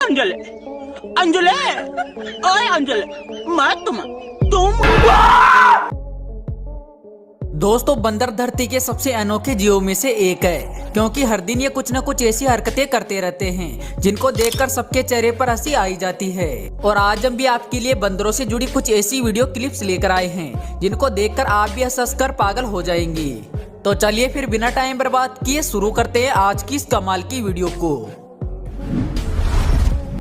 अंजलि, अंजलि, ओए अंजलि, मैं तुम दोस्तों बंदर धरती के सबसे अनोखे जीवों में से एक है, क्योंकि हर दिन ये कुछ न कुछ ऐसी हरकतें करते रहते हैं जिनको देखकर सबके चेहरे पर हंसी आई जाती है। और आज हम भी आपके लिए बंदरों से जुड़ी कुछ ऐसी वीडियो क्लिप्स लेकर आए हैं जिनको देखकर आप भी हंस कर पागल हो जाएंगे। तो चलिए फिर बिना टाइम बर्बाद किए शुरू करते हैं आज की इस कमाल की वीडियो को।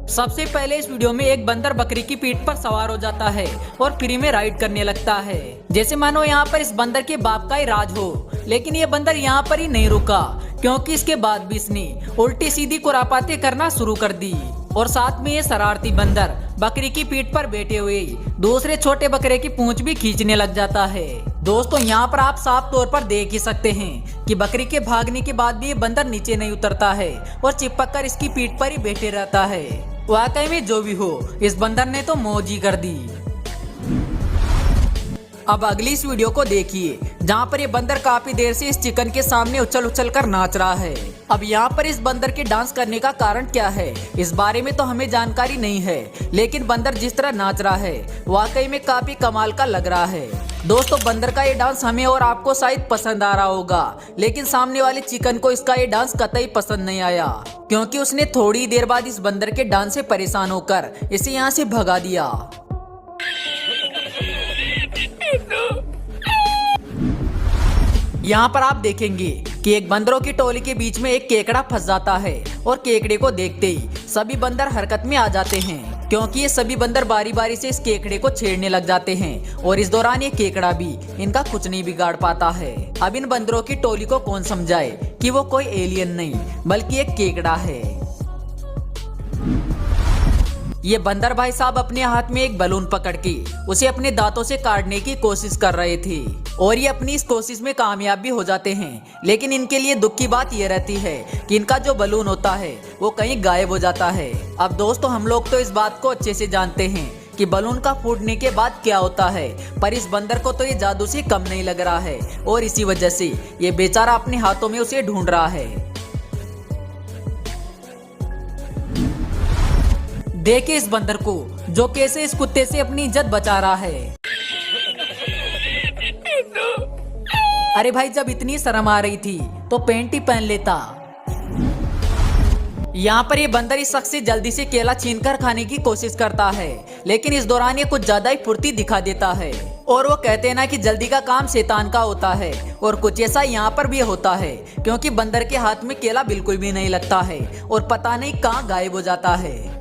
सबसे पहले इस वीडियो में एक बंदर बकरी की पीठ पर सवार हो जाता है और फ्री में राइड करने लगता है, जैसे मानो यहाँ पर इस बंदर के बाप का ही राज हो। लेकिन ये बंदर यहाँ पर ही नहीं रुका, क्योंकि इसके बाद भी इसने उल्टी सीधी खुरापाते करना शुरू कर दी। और साथ में ये शरारती बंदर बकरी की पीठ पर बैठे हुए दूसरे छोटे बकरे की पूंछ भी खींचने लग जाता है। दोस्तों यहाँ पर आप साफ तौर पर देख ही सकते हैं कि बकरी के भागने के बाद भी ये बंदर नीचे नहीं उतरता है और चिपक कर इसकी पीठ पर ही बैठे रहता है। वाकई में जो भी हो, इस बंदर ने तो मौज ही कर दी। अब अगली इस वीडियो को देखिए, जहाँ पर ये बंदर काफी देर से इस चिकन के सामने उछल उछल कर नाच रहा है। अब यहाँ पर इस बंदर के डांस करने का कारण क्या है, इस बारे में तो हमें जानकारी नहीं है, लेकिन बंदर जिस तरह नाच रहा है वाकई में काफी कमाल का लग रहा है। दोस्तों बंदर का ये डांस हमें और आपको शायद पसंद आ रहा होगा, लेकिन सामने वाले चिकन को इसका ये डांस कतई पसंद नहीं आया, क्योंकि उसने थोड़ी देर बाद इस बंदर के डांस से परेशान होकर इसे यहाँ से भगा दिया। यहाँ पर आप देखेंगे कि एक बंदरों की टोली के बीच में एक केकड़ा फंस जाता है और केकड़े को देखते ही सभी बंदर हरकत में आ जाते हैं, क्योंकि ये सभी बंदर बारी बारी से इस केकड़े को छेड़ने लग जाते हैं। और इस दौरान ये केकड़ा भी इनका कुछ नहीं बिगाड़ पाता है। अब इन बंदरों की टोली को कौन समझाए कि वो कोई एलियन नहीं बल्कि एक केकड़ा है। ये बंदर भाई साहब अपने हाथ में एक बलून पकड़ के उसे अपने दांतों से काटने की कोशिश कर रहे थे और ये अपनी इस कोशिश में कामयाब भी हो जाते हैं। लेकिन इनके लिए दुख की बात ये रहती है कि इनका जो बलून होता है वो कहीं गायब हो जाता है। अब दोस्तों हम लोग तो इस बात को अच्छे से जानते हैं कि बलून का फूटने के बाद क्या होता है, पर इस बंदर को तो ये जादू से कम नहीं लग रहा है और इसी वजह से ये बेचारा अपने हाथों में उसे ढूंढ रहा है। देखिए इस बंदर को जो कैसे इस कुत्ते से अपनी इज्जत बचा रहा है। अरे भाई जब इतनी शर्म आ रही थी तो पैंट ही पहन लेता। यहाँ पर ये बंदर इस शख्स से जल्दी से केला छीनकर खाने की कोशिश करता है, लेकिन इस दौरान ये कुछ ज्यादा ही फुर्ती दिखा देता है। और वो कहते हैं ना कि जल्दी का काम शैतान का होता है, और कुछ ऐसा यहाँ पर भी होता है, क्योंकि बंदर के हाथ में केला बिल्कुल भी नहीं लगता है और पता नहीं कहाँ गायब हो जाता है।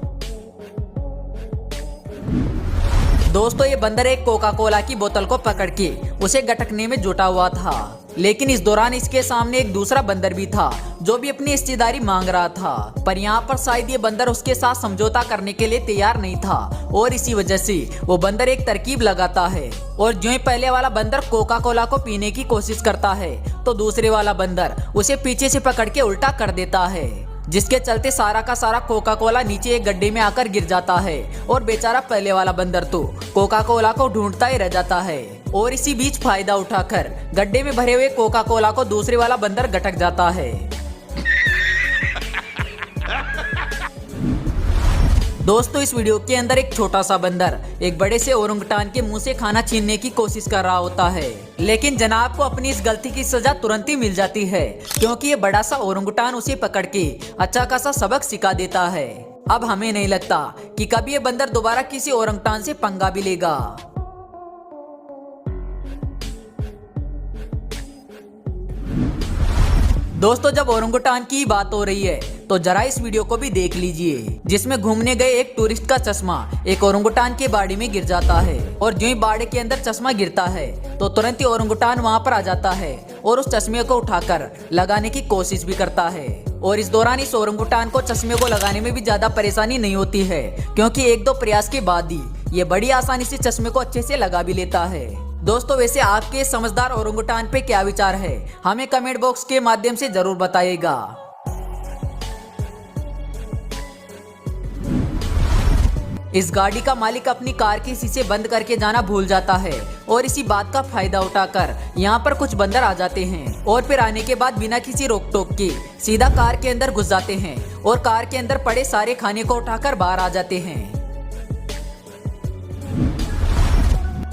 दोस्तों ये बंदर एक कोका कोला की बोतल को पकड़ के उसे गटकने में जुटा हुआ था, लेकिन इस दौरान इसके सामने एक दूसरा बंदर भी था जो भी अपनी हिस्सेदारी मांग रहा था, पर यहाँ पर शायद ये बंदर उसके साथ समझौता करने के लिए तैयार नहीं था और इसी वजह से वो बंदर एक तरकीब लगाता है। और जो ही पहले वाला बंदर कोका कोला को पीने की कोशिश करता है तो दूसरे वाला बंदर उसे पीछे से पकड़ के उल्टा कर देता है, जिसके चलते सारा का सारा कोका कोला नीचे एक गड्ढे में आकर गिर जाता है और बेचारा पहले वाला बंदर तो कोका कोला को ढूंढता ही रह जाता है। और इसी बीच फायदा उठाकर गड्ढे में भरे हुए कोका कोला को दूसरे वाला बंदर गटक जाता है। दोस्तों इस वीडियो के अंदर एक छोटा सा बंदर एक बड़े से ओरंगुटान के मुंह से खाना छीनने की कोशिश कर रहा होता है, लेकिन जनाब को अपनी इस गलती की सजा तुरंत ही मिल जाती है, क्योंकि ये बड़ा सा ओरंगुटान उसे पकड़ के अच्छा खासा सबक सिखा देता है। अब हमें नहीं लगता कि कभी ये बंदर दोबारा किसी ओरंगुटान से पंगा भी लेगा। दोस्तों जब ओरंगुटान की बात हो रही है तो जरा इस वीडियो को भी देख लीजिए, जिसमें घूमने गए एक टूरिस्ट का चश्मा एक ओरंगुटान के बाड़े में गिर जाता है, और जो ही बाड़े के अंदर चश्मा गिरता है तो तुरंत ही ओरंगुटान वहां पर आ जाता है और उस चश्मे को उठाकर लगाने की कोशिश भी करता है। और इस दौरान इस ओरंगुटान को चश्मे को लगाने में भी ज्यादा परेशानी नहीं होती है, क्योंकि एक दो प्रयास के बाद ही ये बड़ी आसानी से चश्मे को अच्छे से लगा भी लेता है। दोस्तों वैसे आपके समझदार ओरंगुटान पे क्या विचार है, हमें कमेंट बॉक्स के माध्यम से जरूर बताइएगा। इस गाड़ी का मालिक अपनी कार के शीशे बंद करके जाना भूल जाता है और इसी बात का फायदा उठाकर यहाँ पर कुछ बंदर आ जाते हैं और फिर आने के बाद बिना किसी रोक टोक के सीधा कार के अंदर घुस जाते हैं और कार के अंदर पड़े सारे खाने को उठाकर बाहर आ जाते हैं।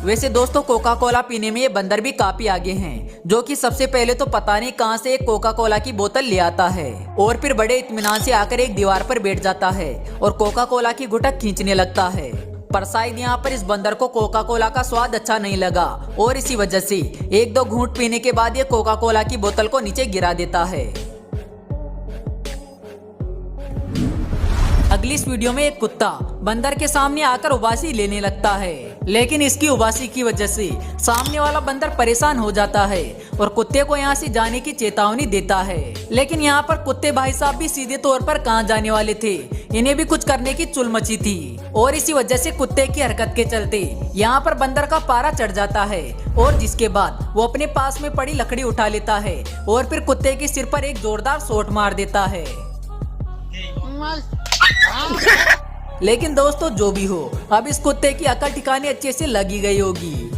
वैसे दोस्तों कोका कोला पीने में ये बंदर भी काफी आगे हैं, जो कि सबसे पहले तो पता नहीं कहां से एक कोका कोला की बोतल ले आता है और फिर बड़े इत्मीनान से आकर एक दीवार पर बैठ जाता है और कोका कोला की घुटक खींचने लगता है। पर शायद यहाँ पर इस बंदर को कोका कोला का स्वाद अच्छा नहीं लगा और इसी वजह से एक दो घूंट पीने के बाद ये कोका कोला की बोतल को नीचे गिरा देता है। अगली इस वीडियो में एक कुत्ता बंदर के सामने आकर उबासी लेने लगता है, लेकिन इसकी उबासी की वजह से सामने वाला बंदर परेशान हो जाता है और कुत्ते को यहाँ से जाने की चेतावनी देता है। लेकिन यहाँ पर कुत्ते भाई साहब भी सीधे तौर पर कहाँ जाने वाले थे, इन्हें भी कुछ करने की चुल मची थी और इसी वजह से कुत्ते की हरकत के चलते यहाँ पर बंदर का पारा चढ़ जाता है और जिसके बाद वो अपने पास में पड़ी लकड़ी उठा लेता है और फिर कुत्ते के सिर पर एक जोरदार शॉट मार देता है। लेकिन दोस्तों जो भी हो, अब इस कुत्ते की अकल ठिकाने अच्छे से लगी गई होगी।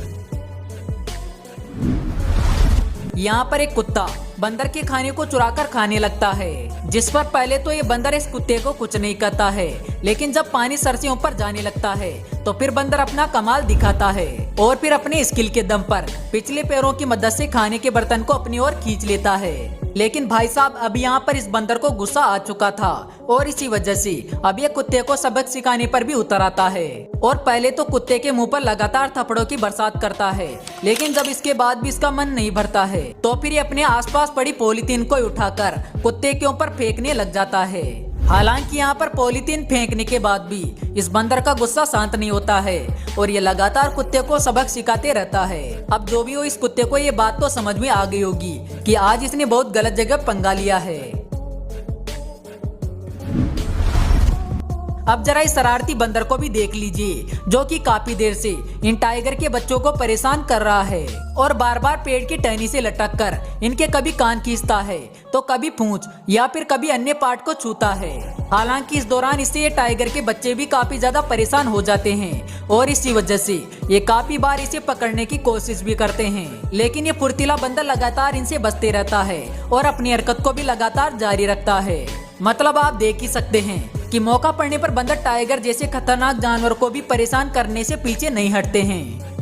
यहाँ पर एक कुत्ता बंदर के खाने को चुराकर खाने लगता है, जिस पर पहले तो ये बंदर इस कुत्ते को कुछ नहीं कहता है, लेकिन जब पानी सर से ऊपर जाने लगता है तो फिर बंदर अपना कमाल दिखाता है और फिर अपने स्किल के दम पर पिछले पैरों की मदद से खाने के बर्तन को अपनी ओर खींच लेता है। लेकिन भाई साहब अब यहाँ पर इस बंदर को गुस्सा आ चुका था और इसी वजह से अब ये कुत्ते को सबक सिखाने पर भी उतर आता है और पहले तो कुत्ते के मुंह पर लगातार थप्पड़ों की बरसात करता है, लेकिन जब इसके बाद भी इसका मन नहीं भरता है तो फिर ये अपने आसपास पड़ी पॉलीथीन को उठाकर कुत्ते के ऊपर फेंकने लग जाता है। हालांकि यहाँ पर पॉलीथीन फेंकने के बाद भी इस बंदर का गुस्सा शांत नहीं होता है और ये लगातार कुत्ते को सबक सिखाते रहता है। अब जो भी हो, इस कुत्ते को ये बात तो समझ में आ गई होगी कि आज इसने बहुत गलत जगह पंगा लिया है। अब जरा इस शरारती बंदर को भी देख लीजिए, जो कि काफी देर से इन टाइगर के बच्चों को परेशान कर रहा है और बार बार पेड़ की टहनी से लटक कर इनके कभी कान खींचता है तो कभी पूंछ या फिर कभी अन्य पार्ट को छूता है। हालांकि इस दौरान इससे ये टाइगर के बच्चे भी काफी ज्यादा परेशान हो जाते हैं और इसी वजह से ये काफी बार इसे पकड़ने की कोशिश भी करते हैं, लेकिन ये फुर्तीला बंदर लगातार इनसे बचते रहता है और अपनी हरकत को भी लगातार जारी रखता है। मतलब आप देख ही सकते हैं कि मौका पड़ने पर बंदर टाइगर जैसे खतरनाक जानवर को भी परेशान करने से पीछे नहीं हटते हैं।